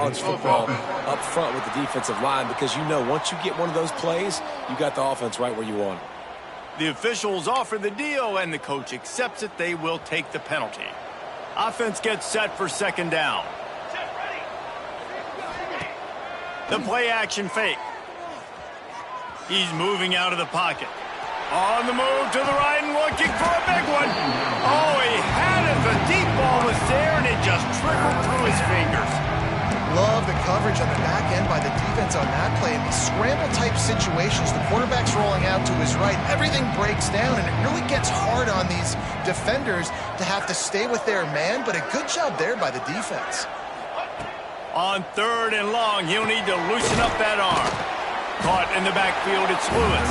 college football up front with the defensive line, because you know once you get one of those plays, you got the offense right where you want it. The officials offer the deal, and the coach accepts it. They will take the penalty. Offense gets set for second down. The play action fake. He's moving out of the pocket. On the move to the right and looking for a big one. Oh, he had it. The deep ball was there, and it just trickled through his fingers. Love the coverage on the back end by the defense on that play. In these scramble-type situations, the quarterback's rolling out to his right. Everything breaks down, and it really gets hard on these defenders to have to stay with their man, but a good job there by the defense. On third and long, he'll need to loosen up that arm. Caught in the backfield, it's Lewis.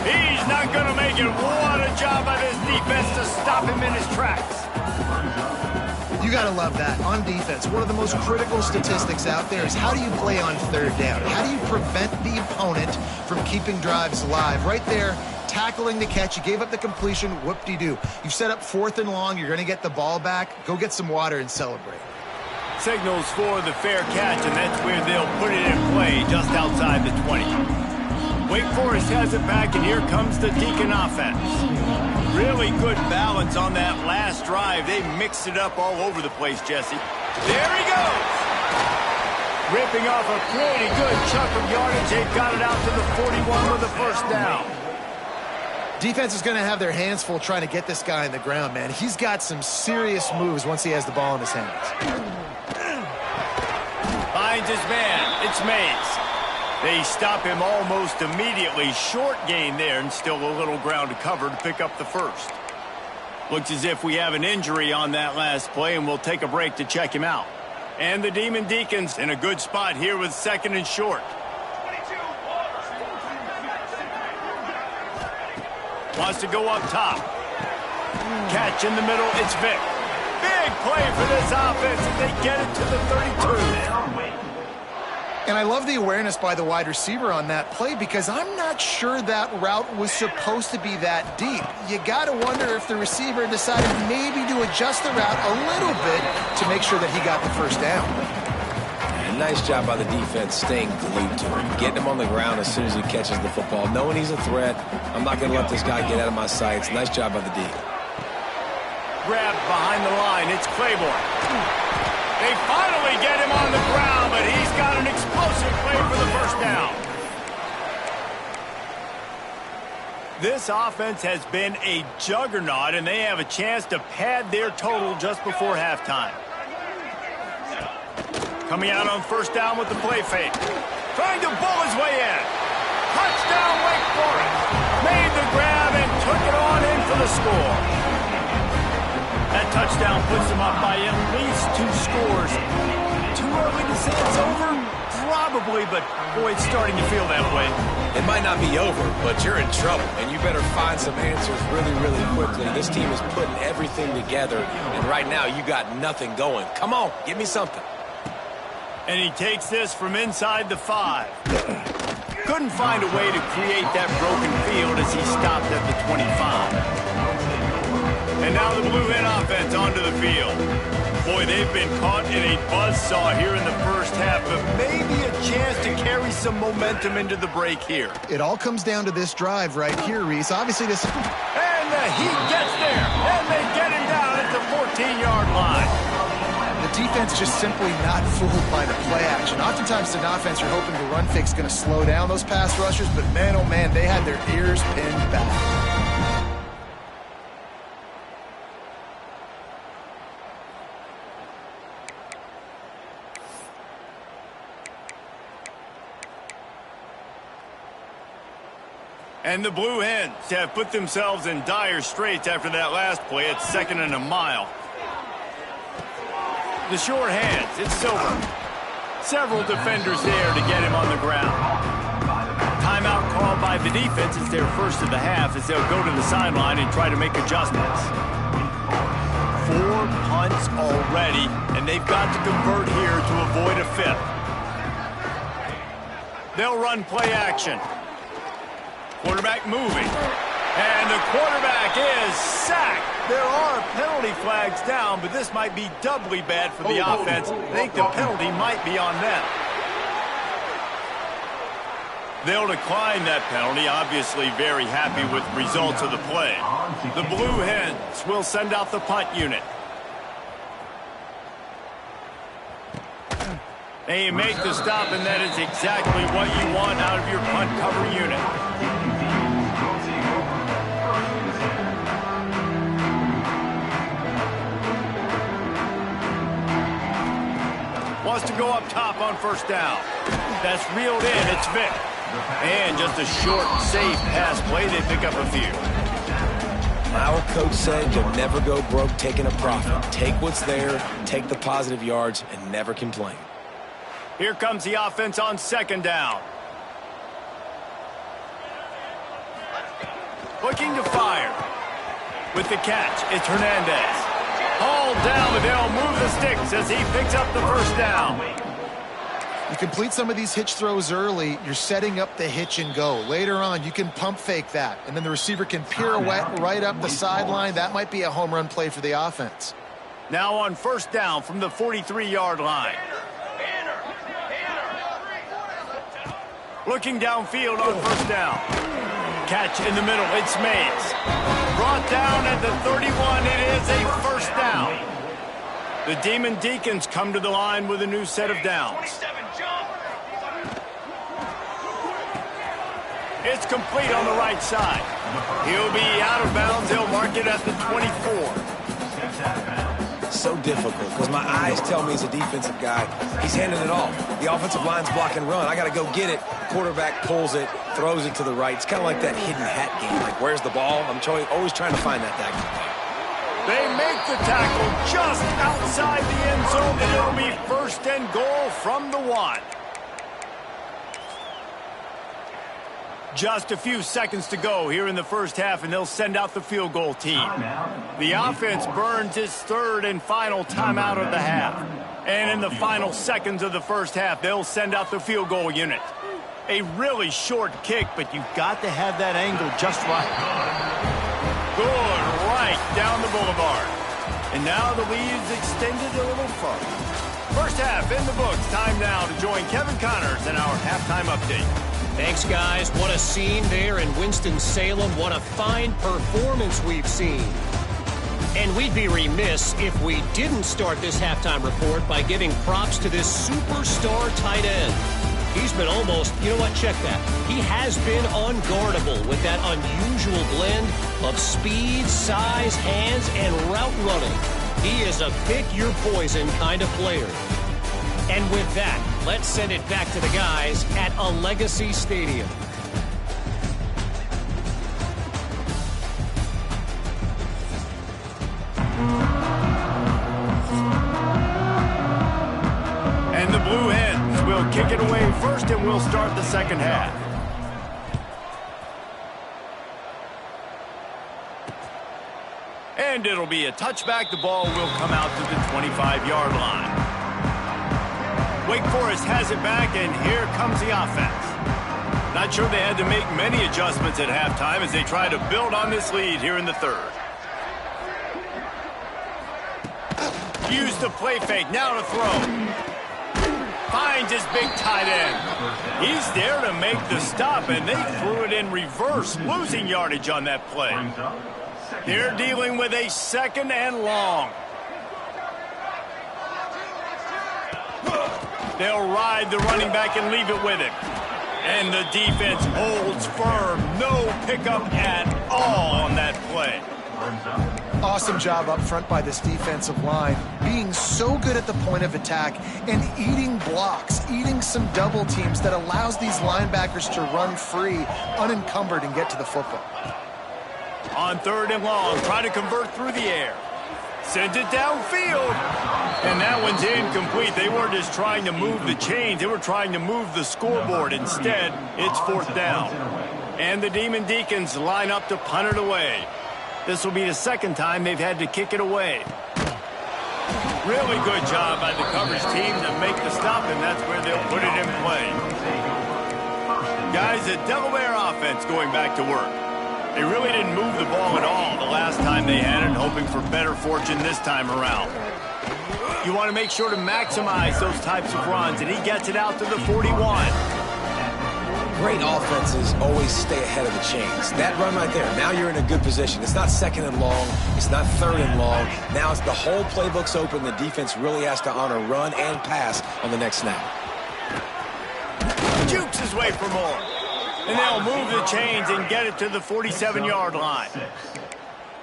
He's not going to make it. What a job by this defense to stop him in his tracks. You got to love that. On defense, one of the most critical statistics out there is how do you play on third down? How do you prevent the opponent from keeping drives alive? Right there, tackling the catch. You gave up the completion. Whoop-de-doo. You've set up fourth and long. You're going to get the ball back. Go get some water and celebrate. Signals for the fair catch, and that's where they'll put it in play, just outside the 20. Wake Forest has it back, and here comes the Deacon offense. Really good balance on that last drive. They mixed it up all over the place, Jesse. There he goes! Ripping off a pretty good chunk of yardage. They've got it out to the 41 with a first down. Defense is going to have their hands full trying to get this guy on the ground, man. He's got some serious moves once he has the ball in his hands. Finds his man. It's Mays. They stop him almost immediately. Short gain there, and still a little ground to cover to pick up the first. Looks as if we have an injury on that last play, and we'll take a break to check him out. And the Demon Deacons in a good spot here with second and short. Wants to go up top. Catch in the middle. It's Vic. Big play for this offense, and they get it to the 32. And I love the awareness by the wide receiver on that play, because I'm not sure that route was supposed to be that deep. You got to wonder if the receiver decided maybe to adjust the route a little bit to make sure that he got the first down. And nice job by the defense staying glued to him, getting him on the ground as soon as he catches the football, knowing he's a threat. I'm not going to let this guy get out of my sights. Nice job by the D. Grabbed behind the line. It's Claiborne. They finally get him on the ground, but he's got an explosive play for the first down. This offense has been a juggernaut, and they have a chance to pad their total just before halftime. Coming out on first down with the play fake. Trying to bull his way in. Touchdown, Wake Forest. Made the grab and took it on in for the score. That touchdown puts them up by at least 2 scores. Too early to say it's over? Probably, but boy, it's starting to feel that way. It might not be over, but you're in trouble, and you better find some answers really, really quickly. This team is putting everything together, and right now you got nothing going. Come on, give me something. And he takes this from inside the 5. Couldn't find a way to create that broken field as he stopped at the 25. And now the Blue Hen offense onto the field. Boy, they've been caught in a buzzsaw here in the first half, but maybe a chance to carry some momentum into the break here. It all comes down to this drive right here, Reese. Obviously this... And the Heat gets there, and they get him down at the 14-yard line. The defense just simply not fooled by the play action. Oftentimes in offense, you're hoping the run fake's going to slow down those pass rushers, but man, oh man, they had their ears pinned back. And the Blue Hens have put themselves in dire straits after that last play at 2nd and a mile. The short hands, it's Silver. Several defenders there to get him on the ground. Timeout called by the defense is their first of the half as they'll go to the sideline and try to make adjustments. 4 punts already, and they've got to convert here to avoid a 5th. They'll run play action. Quarterback moving. And the quarterback is sacked There are penalty flags down, but this might be doubly bad for the offense. I think the penalty might be on them. They'll decline that penalty, obviously very happy with the results of the play. The Blue Hens will send out the punt unit. They make the stop, and that is exactly what you want out of your punt cover unit. Wants to go up top on first down. That's reeled in. It's Vic. And just a short, safe pass play. They pick up a few. Our coach said you'll never go broke taking a profit. Take what's there, take the positive yards, and never complain. Here comes the offense on second down. Looking to fire. With the catch, it's Hernandez. Hauled down, but they'll move the sticks as he picks up the first down. You complete some of these hitch throws early, you're setting up the hitch and go. Later on, you can pump fake that, and then the receiver can pirouette right up the sideline. That might be a home run play for the offense. Now on first down from the 43-yard line. Looking downfield on first down. Catch in the middle, it's Mays. Brought down at the 31, it is a first down. The Demon Deacons come to the line with a new set of downs. It's complete on the right side. He'll be out of bounds. They'll mark it at the 24. So difficult because my eyes tell me he's a defensive guy. He's handing it off. The offensive line's block and run. I got to go get it. Quarterback pulls it, throws it to the right. It's kind of like that hidden hat game. Like, where's the ball? I'm always trying to find that daggone thing. They make the tackle just outside the end zone, and it'll be first and goal from the 1. Just a few seconds to go here in the first half, and they'll send out the field goal team. The offense burns its third and final timeout of the half. And in the final seconds of the first half, they'll send out the field goal unit. A really short kick, but you've got to have that angle just right. Good right down the boulevard. And now the lead is extended a little further. First half in the books. Time now to join Kevin Connors in our halftime update. Thanks, guys. What a scene there in Winston-Salem. What a fine performance we've seen. And we'd be remiss if we didn't start this halftime report by giving props to this superstar tight end. He's been almost, you know what, check that. He has been unguardable with that unusual blend of speed, size, hands, and route running. He is a pick-your-poison kind of player. And with that, let's send it back to the guys at a Legacy Stadium. And the Blue Hens will kick it away first, and we'll start the second half. And it'll be a touchback. The ball will come out to the 25-yard line. Wake Forest has it back, and here comes the offense. Not sure they had to make many adjustments at halftime as they try to build on this lead here in the third. Use the play fake, now to throw. Finds his big tight end. He's there to make the stop, and they threw it in reverse, losing yardage on that play. They're dealing with a second and long. They'll ride the running back and leave it with him. And the defense holds firm. No pickup at all on that play. Awesome job up front by this defensive line, being so good at the point of attack and eating blocks, eating some double teams that allows these linebackers to run free, unencumbered, and get to the football. On third and long, try to convert through the air. Sends it downfield. And that one's incomplete. They weren't just trying to move the chains. They were trying to move the scoreboard. Instead, it's fourth down. And the Demon Deacons line up to punt it away. This will be the second time they've had to kick it away. Really good job by the coverage team to make the stop, and that's where they'll put it in play. Guys, the Delaware offense going back to work. They really didn't move the ball at all the last time they had it, hoping for better fortune this time around. You want to make sure to maximize those types of runs, and he gets it out to the 41. Great offenses always stay ahead of the chains. That run right there, now you're in a good position. It's not second and long. It's not third and long. Now it's the whole playbook's open. The defense really has to honor run and pass on the next snap. Jukes his way for more. And they'll move the chains and get it to the 47-yard line.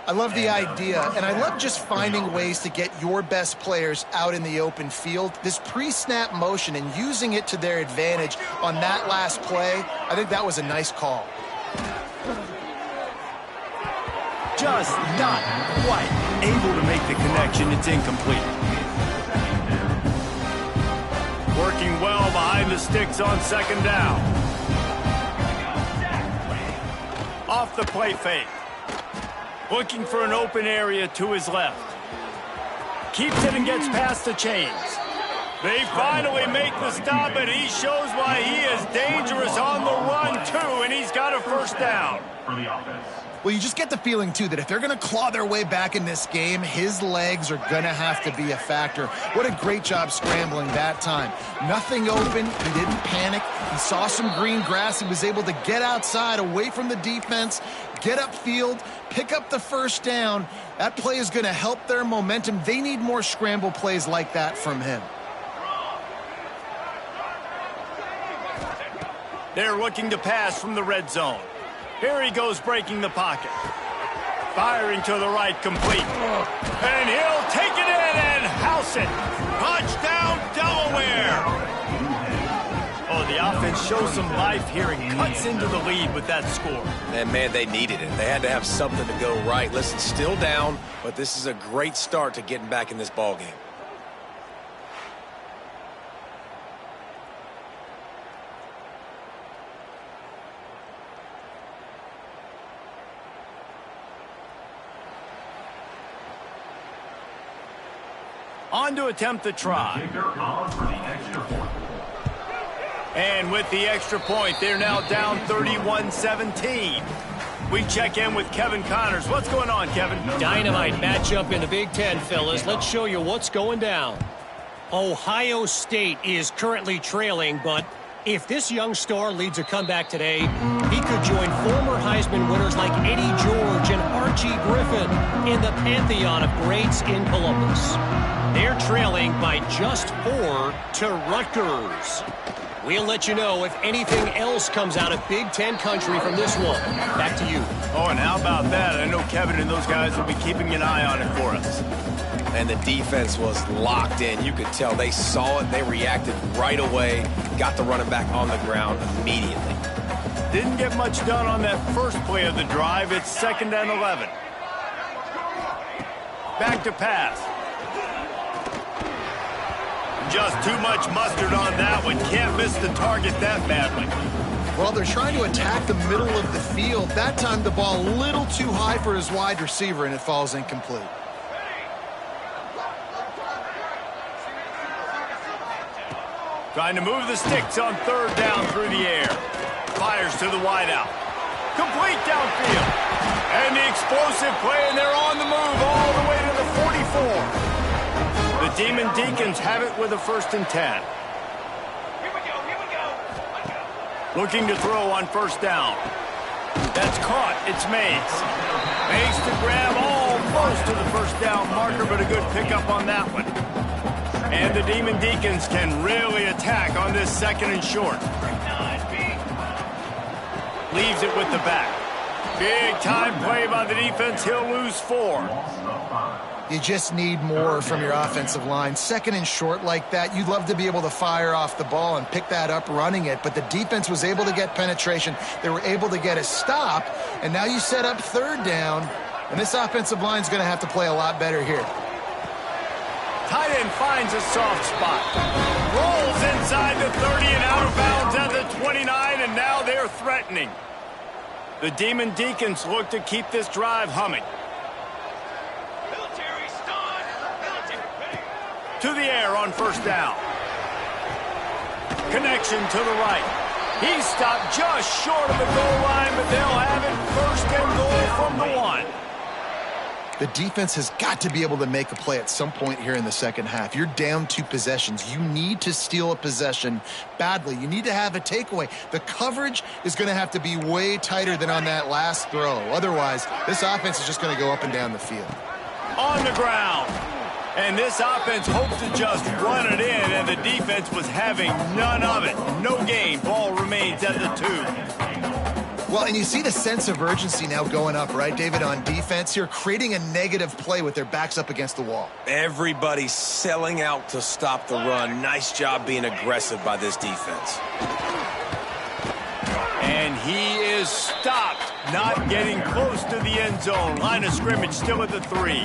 I love the idea, and I love just finding ways to get your best players out in the open field. This pre-snap motion and using it to their advantage on that last play, I think that was a nice call. Just not quite able to make the connection. It's incomplete. Working well behind the sticks on second down. Off the play fake. Looking for an open area to his left. Keeps it and gets past the chains. They finally make the stop, and he shows why he is dangerous on the run, too, and he's got a first down. Well, you just get the feeling, too, that if they're going to claw their way back in this game, his legs are going to have to be a factor. What a great job scrambling that time. Nothing open. He didn't panic. He saw some green grass. He was able to get outside, away from the defense, get upfield, pick up the first down. That play is going to help their momentum. They need more scramble plays like that from him. They're looking to pass from the red zone. Here he goes, breaking the pocket. Firing to the right, complete. And he'll take it in and house it. Touchdown, Delaware. Oh, the offense shows some life here and cuts into the lead with that score. And, man, they needed it. They had to have something to go right. Listen, still down, but this is a great start to getting back in this ballgame. On to attempt the try. And with the extra point, they're now down 31-17. We check in with Kevin Connors. What's going on, Kevin? Dynamite matchup in the Big Ten, fellas. Let's show you what's going down. Ohio State is currently trailing, but if this young star leads a comeback today, he could join former Heisman winners like Eddie George and Archie Griffin in the pantheon of greats in Columbus. They're trailing by just 4 to Rutgers. We'll let you know if anything else comes out of Big Ten country from this one. Back to you. Oh, and how about that? I know Kevin and those guys will be keeping an eye on it for us. And the defense was locked in. You could tell they saw it. They reacted right away. Got the running back on the ground immediately. Didn't get much done on that first play of the drive. It's 2nd and 11. Back to pass. Just too much mustard on that one. Can't miss the target that badly. Well, they're trying to attack the middle of the field. That time the ball a little too high for his wide receiver, and it falls incomplete. Trying to move the sticks on 3rd down through the air. Fires to the wideout. Complete downfield. And the explosive play, and they're on the move all the way to the 44. The Demon Deacons have it with a 1st and 10. Looking to throw on 1st down. That's caught. It's Mays. Mays to grab almost to the 1st down marker, but a good pickup on that one. And the Demon Deacons can really attack on this 2nd and short. Leaves it with the back. Big time play by the defense. He'll lose 4. You just need more from your offensive line. 2nd and short like that, you'd love to be able to fire off the ball and pick that up running it, but the defense was able to get penetration. They were able to get a stop, and now you set up 3rd down, and this offensive line is going to have to play a lot better here. Tight end finds a soft spot. Rolls inside the 30 and out of bounds at the 29, and now they're threatening. The Demon Deacons look to keep this drive humming. To the air on 1st down. Connection to the right. He's stopped just short of the goal line, but they'll have it first and goal from the 1. The defense has got to be able to make a play at some point here in the second half. You're down 2 possessions. You need to steal a possession badly. You need to have a takeaway. The coverage is going to have to be way tighter than on that last throw. Otherwise, this offense is just going to go up and down the field. On the ground. And this offense hopes to just run it in, and the defense was having none of it. No gain. Ball remains at the 2. Well, and you see the sense of urgency now going up, right, David, on defense here, creating a negative play with their backs up against the wall. Everybody's selling out to stop the run. Nice job being aggressive by this defense. And he is stopped, not getting close to the end zone. Line of scrimmage still at the 3.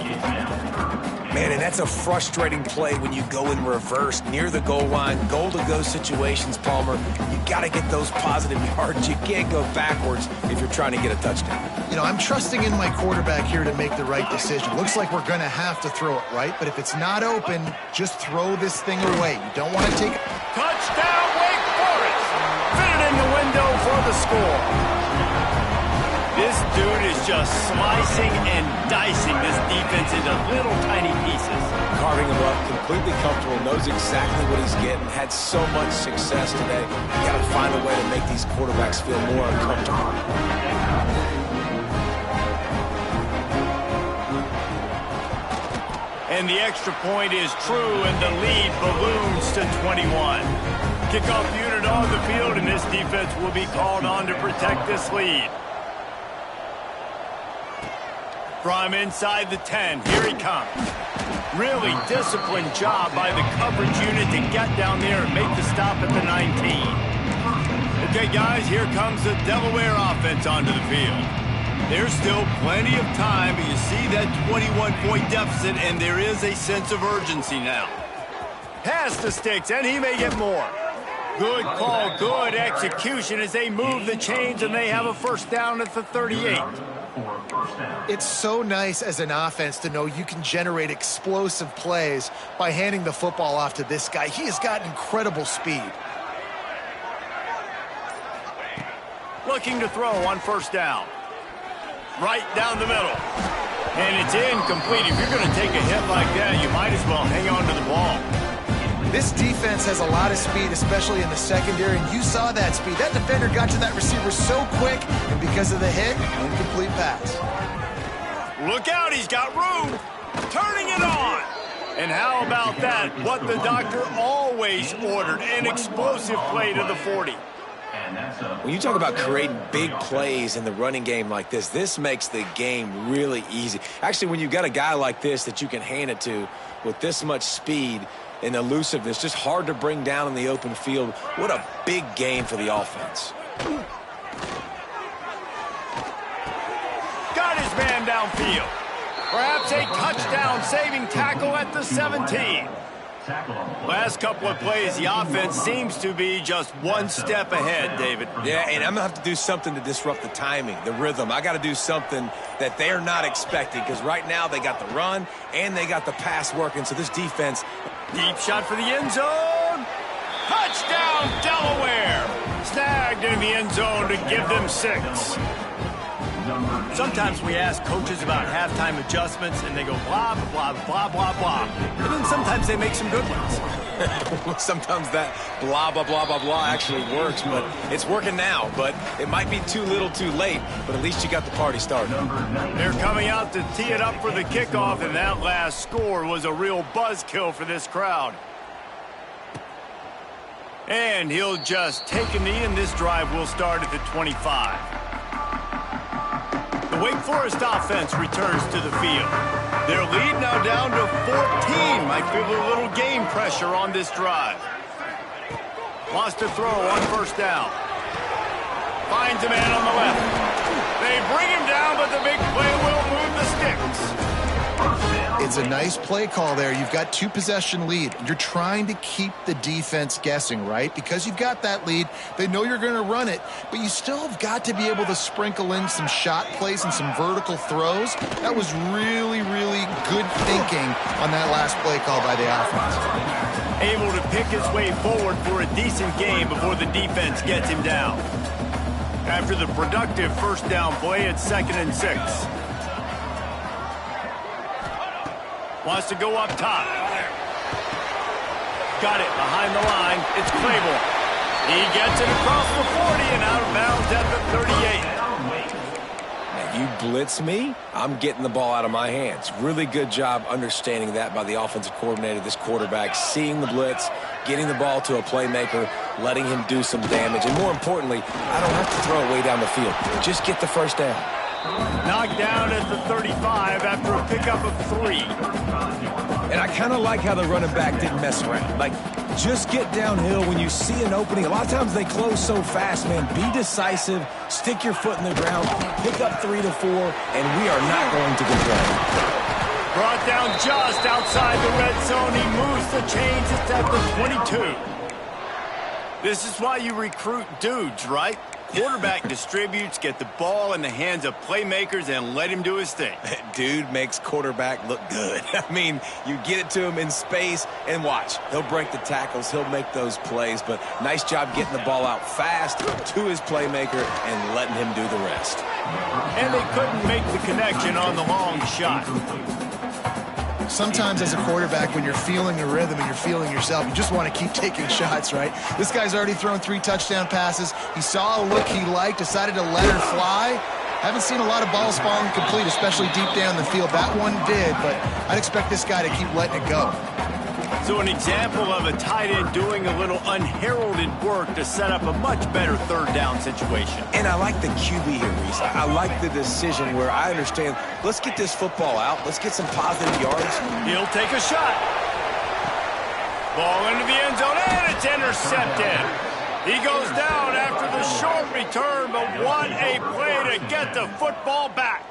Man, and that's a frustrating play when you go in reverse near the goal line. Goal-to-go situations, Palmer. You got to get those positive yards. You can't go backwards if you're trying to get a touchdown. You know, I'm trusting in my quarterback here to make the right decision. Looks like we're going to have to throw it, right? But if it's not open, just throw this thing away. You don't want to take it. Touchdown, Wake Forest! Fit it in the window for the score. This dude is just slicing and dicing this defense into little tiny pieces. Carving him up, completely comfortable, knows exactly what he's getting, had so much success today. You got to find a way to make these quarterbacks feel more uncomfortable. And the extra point is true, and the lead balloons to 21. Kickoff unit on the field, and this defense will be called on to protect this lead. From inside the 10, here he comes. Really disciplined job by the coverage unit to get down there and make the stop at the 19. Okay, guys, here comes the Delaware offense onto the field. There's still plenty of time, but you see that 21-point deficit, and there is a sense of urgency now. Pass the sticks, and he may get more. Good call, good execution as they move the chains, and they have a first down at the 38. It's so nice as an offense to know you can generate explosive plays by handing the football off to this guy. He has got incredible speed. Looking to throw on first down. Right down the middle. And it's incomplete. If you're going to take a hit like that, you might as well hang on to the ball. This defense has a lot of speed, especially in the secondary, and you saw that speed. That defender got to that receiver so quick, and because of the hit, incomplete pass. Look out, he's got room. Turning it on. And how about that? What the doctor always ordered, an explosive play to the 40. When you talk about creating big plays in the running game like this, this makes the game really easy. Actually, when you've got a guy like this that you can hand it to with this much speed and elusiveness, just hard to bring down in the open field. What a big game for the offense. Got his man downfield. Perhaps a touchdown-saving tackle at the 17. Last couple of plays, the offense seems to be just one step ahead, David. Yeah, and I'm going to have to do something to disrupt the timing, the rhythm. I got to do something that they're not expecting, because right now they got the run and they got the pass working, so this defense... Deep shot for the end zone. Touchdown, Delaware. Snagged in the end zone to give them 6. Sometimes we ask coaches about halftime adjustments, and they go blah, blah, blah, blah, blah. And then sometimes they make some good ones. Sometimes that blah, blah, blah, blah, blah actually works, but it's working now. But it might be too little too late, but at least you got the party started. They're coming out to tee it up for the kickoff, and that last score was a real buzzkill for this crowd. And he'll just take a knee, and this drive will start at the 25. The Wake Forest offense returns to the field. Their lead now down to 14. Might feel a little game pressure on this drive. Wants to throw on first down. Finds a man on the left. They bring him down, but the big play will move the sticks. It's a nice play call there. You've got 2-possession lead. You're trying to keep the defense guessing, right? Because you've got that lead, they know you're going to run it, but you still have got to be able to sprinkle in some shot plays and some vertical throws. That was really, really good thinking on that last play call by the offense. able to pick his way forward for a decent game before the defense gets him down. After the productive first down play, it's 2nd and 6. Wants to go up top. Got it behind the line. It's Claiborne. He gets it across the 40 and out of bounds at the 38. Now, you blitz me, I'm getting the ball out of my hands. Really good job understanding that by the offensive coordinator, this quarterback, seeing the blitz, getting the ball to a playmaker, letting him do some damage. And more importantly, I don't have to throw it way down the field. Just get the first down. Knocked down at the 35 after a pickup of 3. And I kind of like how the running back didn't mess around. Like, just get downhill when you see an opening. A lot of times they close so fast, man. Be decisive, stick your foot in the ground, pick up 3 to 4, and we are not going to complain. Brought down just outside the red zone. He moves the chains. It's at the 22. This is why you recruit dudes, right? Quarterback distributes, get the ball in the hands of playmakers, and let him do his thing. Dude makes quarterback look good. I mean, you get it to him in space, and watch. He'll break the tackles. He'll make those plays, but nice job getting the ball out fast to his playmaker and letting him do the rest. And they couldn't make the connection on the long shot. Sometimes as a quarterback, when you're feeling the rhythm and you're feeling yourself, you just want to keep taking shots, right? This guy's already thrown 3 touchdown passes. He saw a look he liked, decided to let her fly. Haven't seen a lot of balls falling complete, especially deep down the field. That one did, but I'd expect this guy to keep letting it go. So an example of a tight end doing a little unheralded work to set up a much better 3rd down situation. And I like the QB here, Reese. I like the decision where I understand, let's get this football out. Let's get some positive yards. He'll take a shot. Ball into the end zone, and it's intercepted. He goes down after the short return, but what a play to get the football back.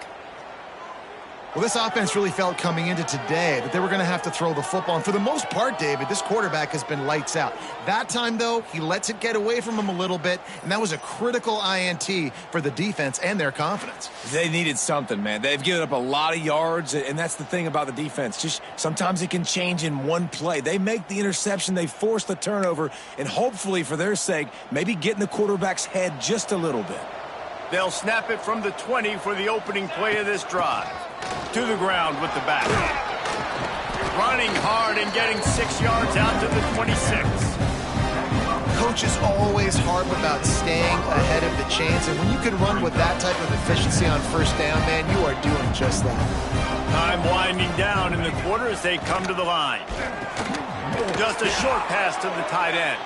Well, this offense really felt coming into today that they were going to have to throw the football. And for the most part, David, this quarterback has been lights out. That time, though, he lets it get away from him a little bit, and that was a critical INT for the defense and their confidence. They needed something, man. They've given up a lot of yards, and that's the thing about the defense. Just sometimes it can change in one play. They make the interception, they force the turnover, and hopefully, for their sake, maybe get in the quarterback's head just a little bit. They'll snap it from the 20 for the opening play of this drive. To the ground with the back. Running hard and getting 6 yards out to the 26. Coaches always harp about staying ahead of the chains, and when you can run with that type of efficiency on first down, man, you are doing just that. Time winding down in the quarter as they come to the line. Just a short pass to the tight end.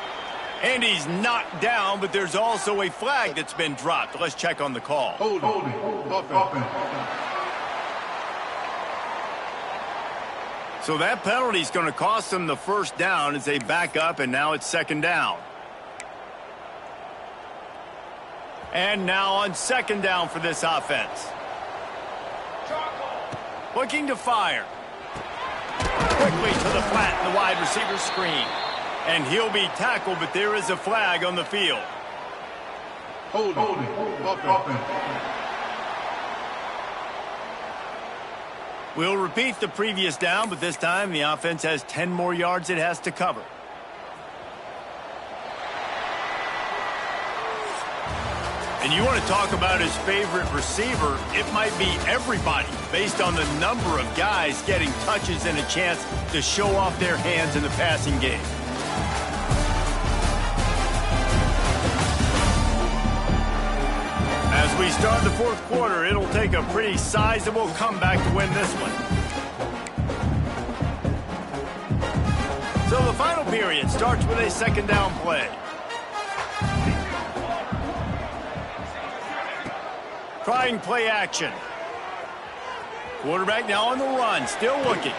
And he's knocked down, but there's also a flag that's been dropped. Let's check on the call. Holding. So that penalty is going to cost them the first down as they back up, and now it's 2nd down. And now on 2nd down for this offense. Looking to fire. Quickly to the flat in the wide receiver screen. And he'll be tackled, but there is a flag on the field. Holding. We'll repeat the previous down, but this time the offense has 10 more yards it has to cover. And you want to talk about his favorite receiver, it might be everybody, based on the number of guys getting touches and a chance to show off their hands in the passing game. As we start the 4th quarter, it'll take a pretty sizable comeback to win this one. So the final period starts with a 2nd down play. Trying play action. Quarterback now on the run, still looking.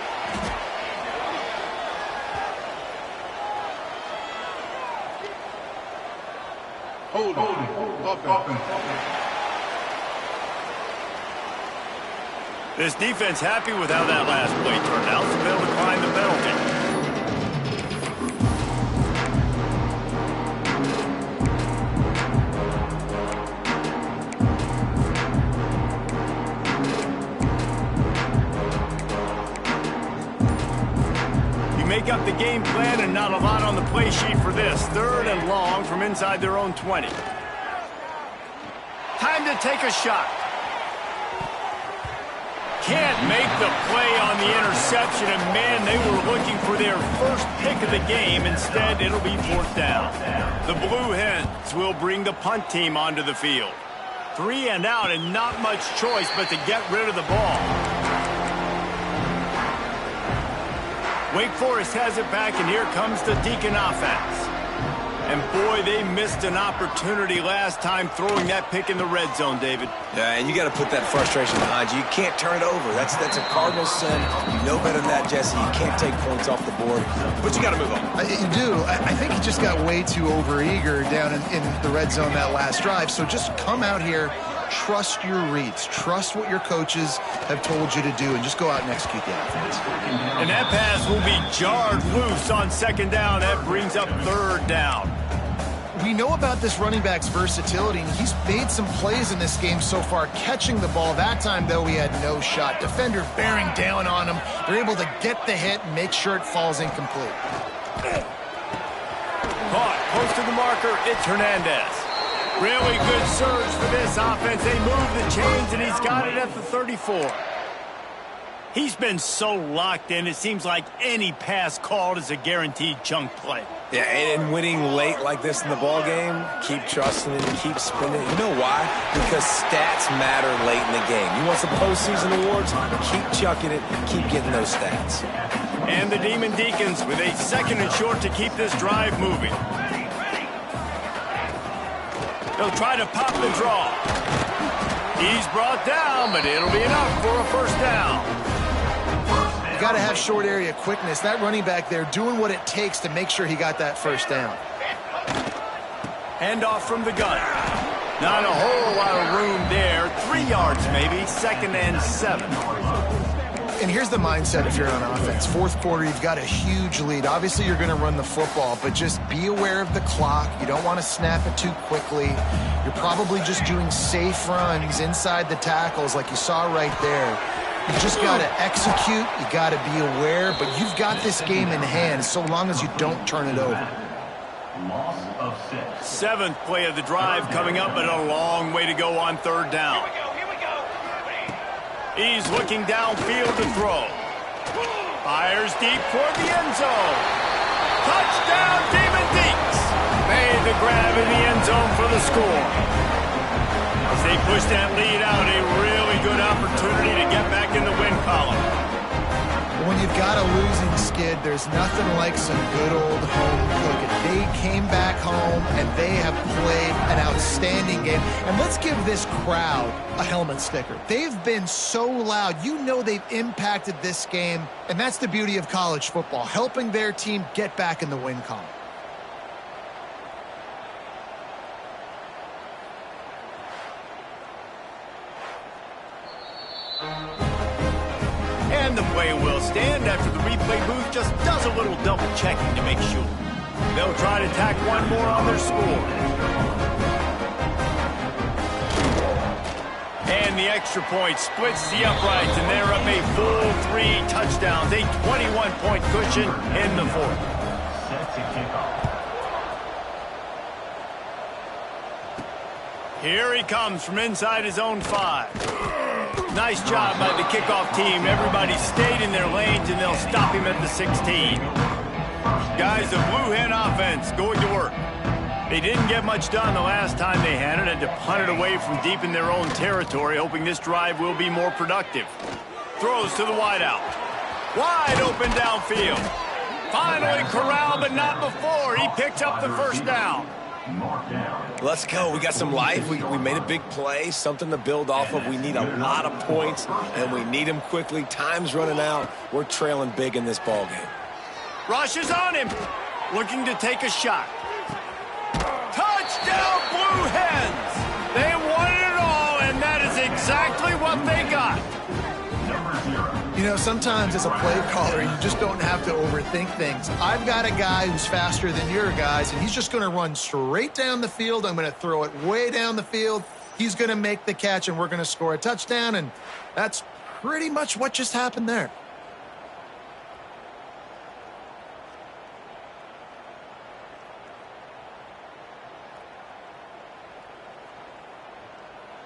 Holding. This defense happy with how that last play turned out, so they'll decline the penalty. Make up the game plan and not allow play sheet for this. 3rd and long from inside their own 20. Time to take a shot. Can't make the play on the interception, and man, they were looking for their first pick of the game. Instead, it'll be 4th down. The Blue Hens will bring the punt team onto the field. 3 and out, and not much choice but to get rid of the ball. Wake Forest has it back, and here comes the Deacon offense. And boy, they missed an opportunity last time throwing that pick in the red zone, David. Yeah, and you got to put that frustration behind you. You can't turn it over. That's a cardinal sin. You know better than that, Jesse. You can't take points off the board, but you got to move on. You do. I think he just got way too overeager down in the red zone that last drive. So just come out here, trust your reads, trust what your coaches have told you to do, and just go out and execute the offense. And that pass will be jarred loose on 2nd down. That brings up 3rd down. We know about this running back's versatility, and he's made some plays in this game so far, catching the ball. That time, though, he had no shot. Defender bearing down on him. They're able to get the hit and make sure it falls incomplete. Caught, close to the marker, it's Hernandez. Really good surge for this offense. They move the chains, and he's got it at the 34. He's been so locked in, it seems like any pass called is a guaranteed chunk play. Yeah, and winning late like this in the ball game, keep trusting it and keep spinning. You know why? Because stats matter late in the game. You want some postseason awards? Keep chucking it, keep getting those stats. And the Demon Deacons with a 2nd and short to keep this drive moving. They'll try to pop the draw. He's brought down, but it'll be enough for a 1st down. You got to have short area quickness. That running back there doing what it takes to make sure he got that 1st down. Hand off from the gun. Not a whole lot of room there. 3 yards maybe. 2nd and 7. And here's the mindset if you're on offense. 4th quarter, you've got a huge lead. Obviously, you're going to run the football, but just be aware of the clock. You don't want to snap it too quickly. You're probably just doing safe runs inside the tackles like you saw right there. You just got to execute. You got to be aware, but you've got this game in hand so long as you don't turn it over. 7th play of the drive coming up, but a long way to go on 3rd down. He's looking downfield to throw. Fires deep toward the end zone. Touchdown, Demon Deacs! Made the grab in the end zone for the score. As they push that lead out, a really good opportunity to get back in the win column. When you've got a losing skid, there's nothing like some good old home cooking. They came back home, and they have played an outstanding game. And let's give this crowd a helmet sticker. They've been so loud. You know they've impacted this game, and that's the beauty of college football, helping their team get back in the win column. And the play will stand after the replay booth just does a little double checking to make sure. They'll try to tack one more on their score. And the extra point splits the uprights, and they're up a full 3 touchdowns, a 21-point cushion in the 4th. Here he comes from inside his own 5. Nice job by the kickoff team. Everybody stayed in their lanes, and they'll stop him at the 16. Guys, the Blue Hen offense going to work. They didn't get much done the last time they had it, and to punt it away from deep in their own territory, hoping this drive will be more productive. Throws to the wideout. Wide open downfield. Finally corralled, but not before. He picks up the 1st down. Let's go. We got some life. We made a big play, something to build off of. We need a lot of points, and we need them quickly. Time's running out. We're trailing big in this ball game. Rush is on him. Looking to take a shot. Touchdown, Blue Hens! They wanted it all, and that is exactly what they got. You know, sometimes as a play caller, you just don't have to overthink things. I've got a guy who's faster than your guys, and he's just going to run straight down the field. I'm going to throw it way down the field. He's going to make the catch, and we're going to score a touchdown, and that's pretty much what just happened there.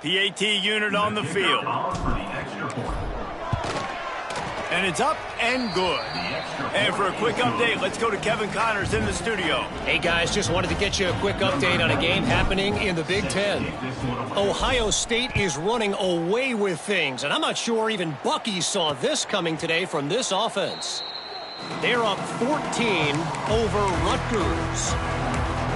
PAT unit on the field. And it's up and good. And for a quick update, let's go to Kevin Connors in the studio. Hey, guys, just wanted to get you a quick update on a game happening in the Big Ten. Ohio State is running away with things, and I'm not sure even Bucky saw this coming today from this offense. They're up 14 over Rutgers.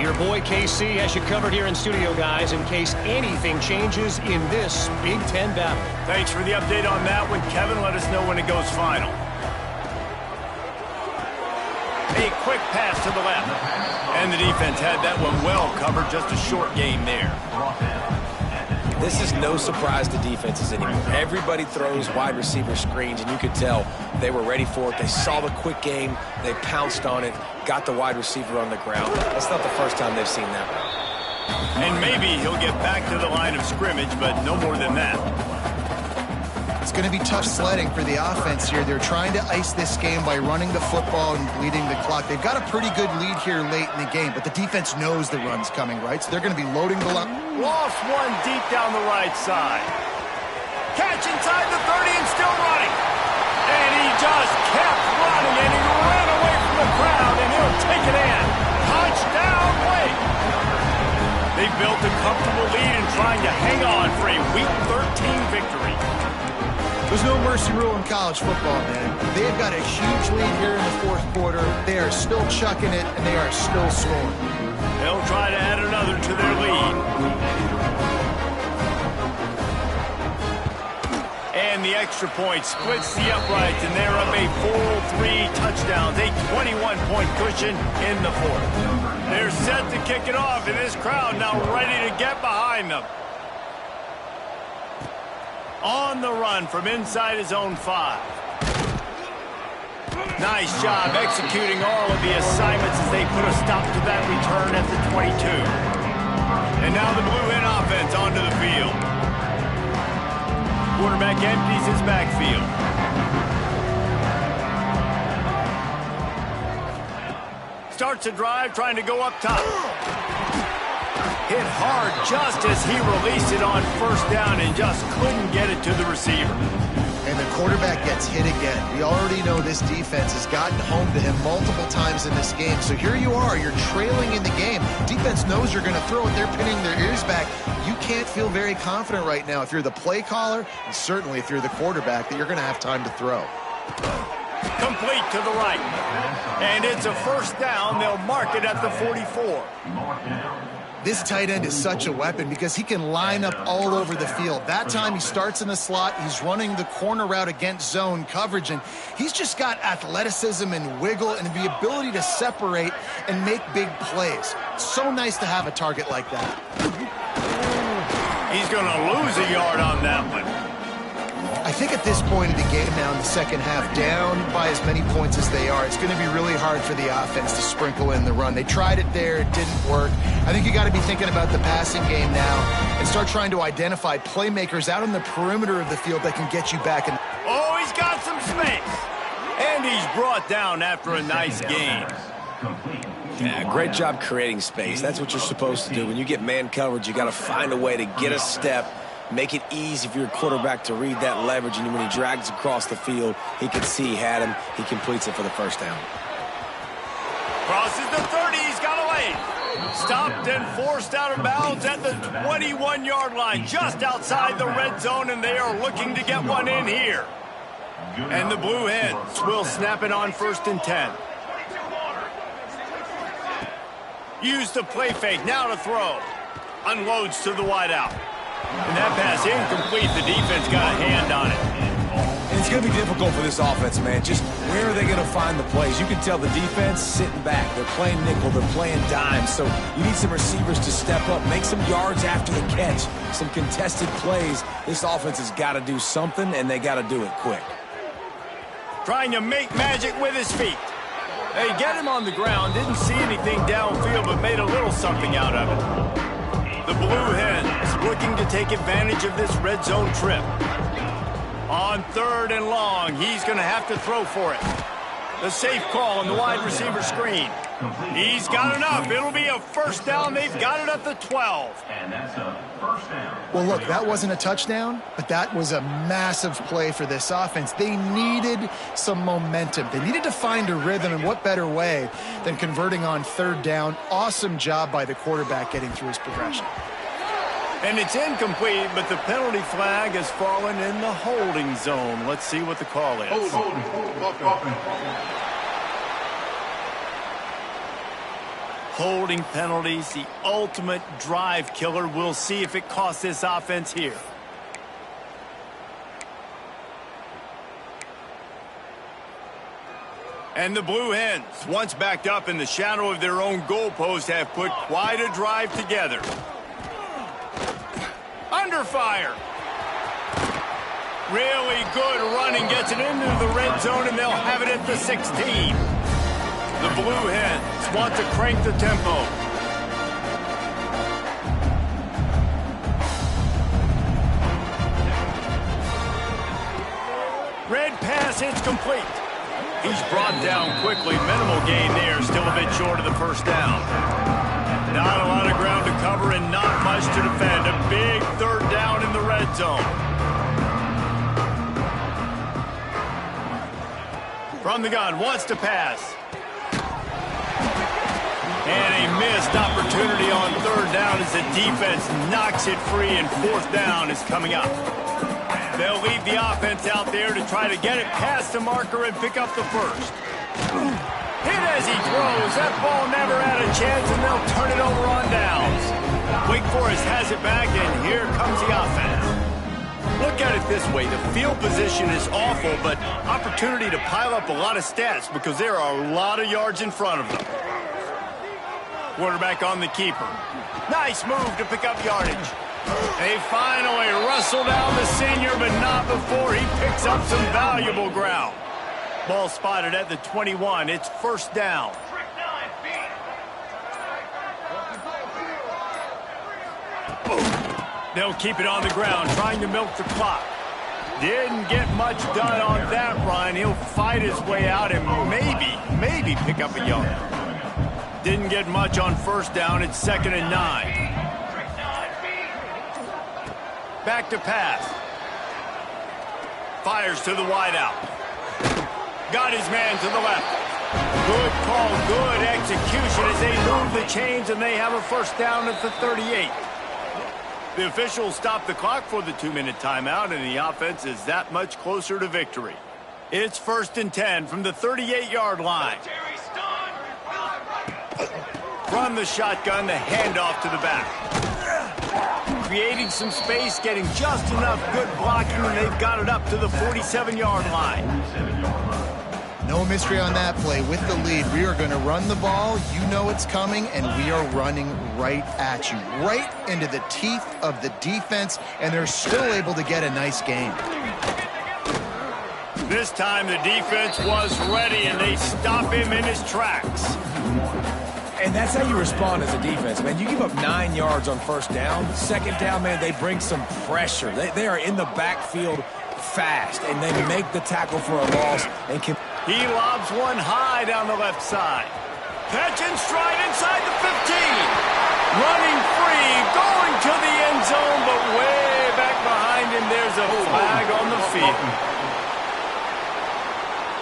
Your boy KC has you covered here in studio, guys, in case anything changes in this Big Ten battle. Thanks for the update on that one, Kevin. Let us know when it goes final. A quick pass to the left. And the defense had that one well covered. Just a short game there. This is no surprise to defenses anymore. Everybody throws wide receiver screens, and you could tell they were ready for it. They saw the quick game. They pounced on it, got the wide receiver on the ground. That's not the first time they've seen that one. And maybe he'll get back to the line of scrimmage, but no more than that. It's going to be tough sledding for the offense here. They're trying to ice this game by running the football and bleeding the clock. They've got a pretty good lead here late in the game, but the defense knows the run's coming, right? So they're going to be loading the line. Lost one deep down the right side. Catch inside the 30 and still running. And he just kept running, and he ran away from the crowd, and he'll take it in. Touchdown, Wake. They built a comfortable lead and trying to hang on for a Week 13 victory. There's no mercy rule in college football, man. They've got a huge lead here in the fourth quarter. They are still chucking it, and they are still scoring. They'll try to add another to their lead. And the extra point splits the uprights, and they're up a full 3 touchdowns, a 21-point cushion in the fourth. They're set to kick it off, and this crowd now ready to get behind them. On the run from inside his own 5. Nice job executing all of the assignments as they put a stop to that return at the 22. And now the Blue Hen offense onto the field. Quarterback empties his backfield. Starts a drive trying to go up top. Hit hard just as he released it on first down and just couldn't get it to the receiver. And the quarterback gets hit again. We already know this defense has gotten home to him multiple times in this game. So here you are, you're trailing in the game. Defense knows you're going to throw it. They're pinning their ears back. You can't feel very confident right now if you're the play caller, and certainly if you're the quarterback, that you're going to have time to throw. Complete to the right. And it's a first down. They'll mark it at the 44. This tight end is such a weapon because he can line up all over the field. That time he starts in the slot. He's running the corner route against zone coverage, and he's just got athleticism and wiggle and the ability to separate and make big plays. It's so nice to have a target like that. He's going to lose a yard on that one. I think at this point of the game now in the second half, down by as many points as they are, it's going to be really hard for the offense to sprinkle in the run. They tried it there. It didn't work. I think you got to be thinking about the passing game now and start trying to identify playmakers out on the perimeter of the field that can get you back. Oh, he's got some space. And he's brought down after a nice game. Yeah, great job creating space. That's what you're supposed to do. When you get man coverage, you got to find a way to get a step, make it easy for your quarterback to read that leverage, and when he drags across the field, he can see he had him. He completes it for the first down. Crosses the 30. He's got away. Stopped and forced out of bounds at the 21-yard line, just outside the red zone, and they are looking to get one in here. And the Blue Hens will snap it on 1st and 10. Use the play fake, now to throw. Unloads to the wideout. And that pass incomplete. The defense got a hand on it. And it's going to be difficult for this offense, man. Just where are they going to find the plays? You can tell the defense sitting back. They're playing nickel. They're playing dime. So you need some receivers to step up, make some yards after the catch, some contested plays. This offense has got to do something, and they got to do it quick. Trying to make magic with his feet. They get him on the ground. Didn't see anything downfield, but made a little something out of it. The Blue Hens looking to take advantage of this red zone trip. On 3rd and long, he's going to have to throw for it. The safe call on the wide receiver screen. He's got enough. It'll be a first down. They've got it at the 12. And that's a first down. Well, look, that wasn't a touchdown, but that was a massive play for this offense. They needed some momentum. They needed to find a rhythm, and what better way than converting on third down. Awesome job by the quarterback getting through his progression. And it's incomplete, but the penalty flag has fallen in the holding zone. Let's see what the call is. Holding penalties, the ultimate drive killer. We'll see if it costs this offense here. And the Blue Hens, once backed up in the shadow of their own goalpost, have put quite a drive together. Under fire. Really good running, gets it into the red zone, and they'll have it at the 16. The Blue Hens want to crank the tempo. Red pass, it's complete. He's brought down quickly. Minimal gain there, still a bit short of the first down. Not a lot of ground to cover and not much to defend. A big third down in the red zone. From the gun, wants to pass. And a missed opportunity on third down as the defense knocks it free, and fourth down is coming up. They'll leave the offense out there to try to get it past the marker and pick up the first. Hit as he throws. That ball never had a chance, and they'll turn it over on downs. Wake Forest has it back, and here comes the offense. Look at it this way. The field position is awful, but opportunity to pile up a lot of stats because there are a lot of yards in front of them. Quarterback on the keeper. Nice move to pick up yardage. They finally wrestle down the senior, but not before he picks up some valuable ground. Ball spotted at the 21. It's first down. They'll keep it on the ground, trying to milk the clock. Didn't get much done on that run. He'll fight his way out and maybe pick up a yard. Didn't get much on first down. It's 2nd and 9. Back to pass. Fires to the wideout. Got his man to the left. Good call, good execution as they move the chains, and they have a first down at the 38. The officials stop the clock for the 2-minute timeout, and the offense is that much closer to victory. It's 1st and 10 from the 38-yard line. From the shotgun, the handoff to the back. Creating some space, getting just enough good blocking, and they've got it up to the 47-yard line. No mystery on that play. With the lead, we are going to run the ball. You know it's coming, and we are running right at you, right into the teeth of the defense, and they're still able to get a nice gain. This time the defense was ready, and they stop him in his tracks. And that's how you respond as a defense, man. You give up 9 yards on first down. Second down, man, they bring some pressure. They are in the backfield fast, and they make the tackle for a loss. And can. He lobs one high down the left side. Catch and stride inside the 15. Running free, going to the end zone, but way back behind him, there's a flag on the field.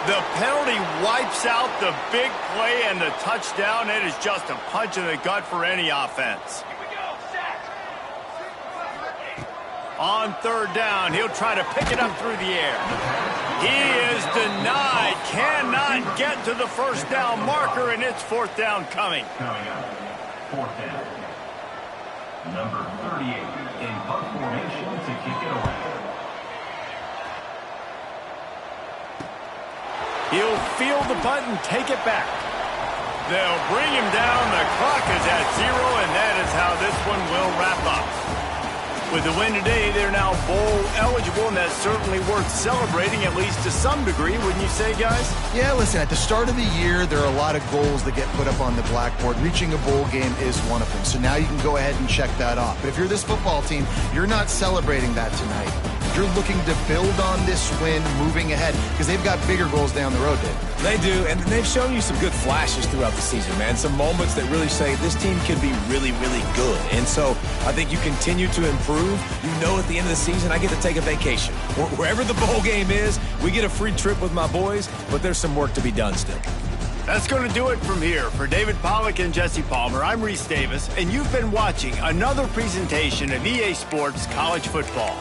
The penalty wipes out the big play and the touchdown. It is just a punch in the gut for any offense. On third down, he'll try to pick it up through the air. He is denied. Cannot get to the first down marker, and it's fourth down coming. Coming up, fourth down. Number 38 in punt formation to kick it away. He'll field the punt and take it back. They'll bring him down. The clock is at 0, and that is how this one will wrap up. With the win today, they're now bowl eligible, and that's certainly worth celebrating, at least to some degree, wouldn't you say, guys? Yeah, listen, at the start of the year, there are a lot of goals that get put up on the blackboard. Reaching a bowl game is one of them. So now you can go ahead and check that off. But if you're this football team, you're not celebrating that tonight. you're looking to build on this win moving ahead? Because they've got bigger goals down the road, Dave. They do, and they've shown you some good flashes throughout the season, man. Some moments that really say this team can be really, really good. And so I think you continue to improve. You know at the end of the season, I get to take a vacation. Wherever the bowl game is, we get a free trip with my boys, but there's some work to be done still. That's going to do it from here. For David Pollack and Jesse Palmer, I'm Reese Davis, and you've been watching another presentation of EA Sports College Football.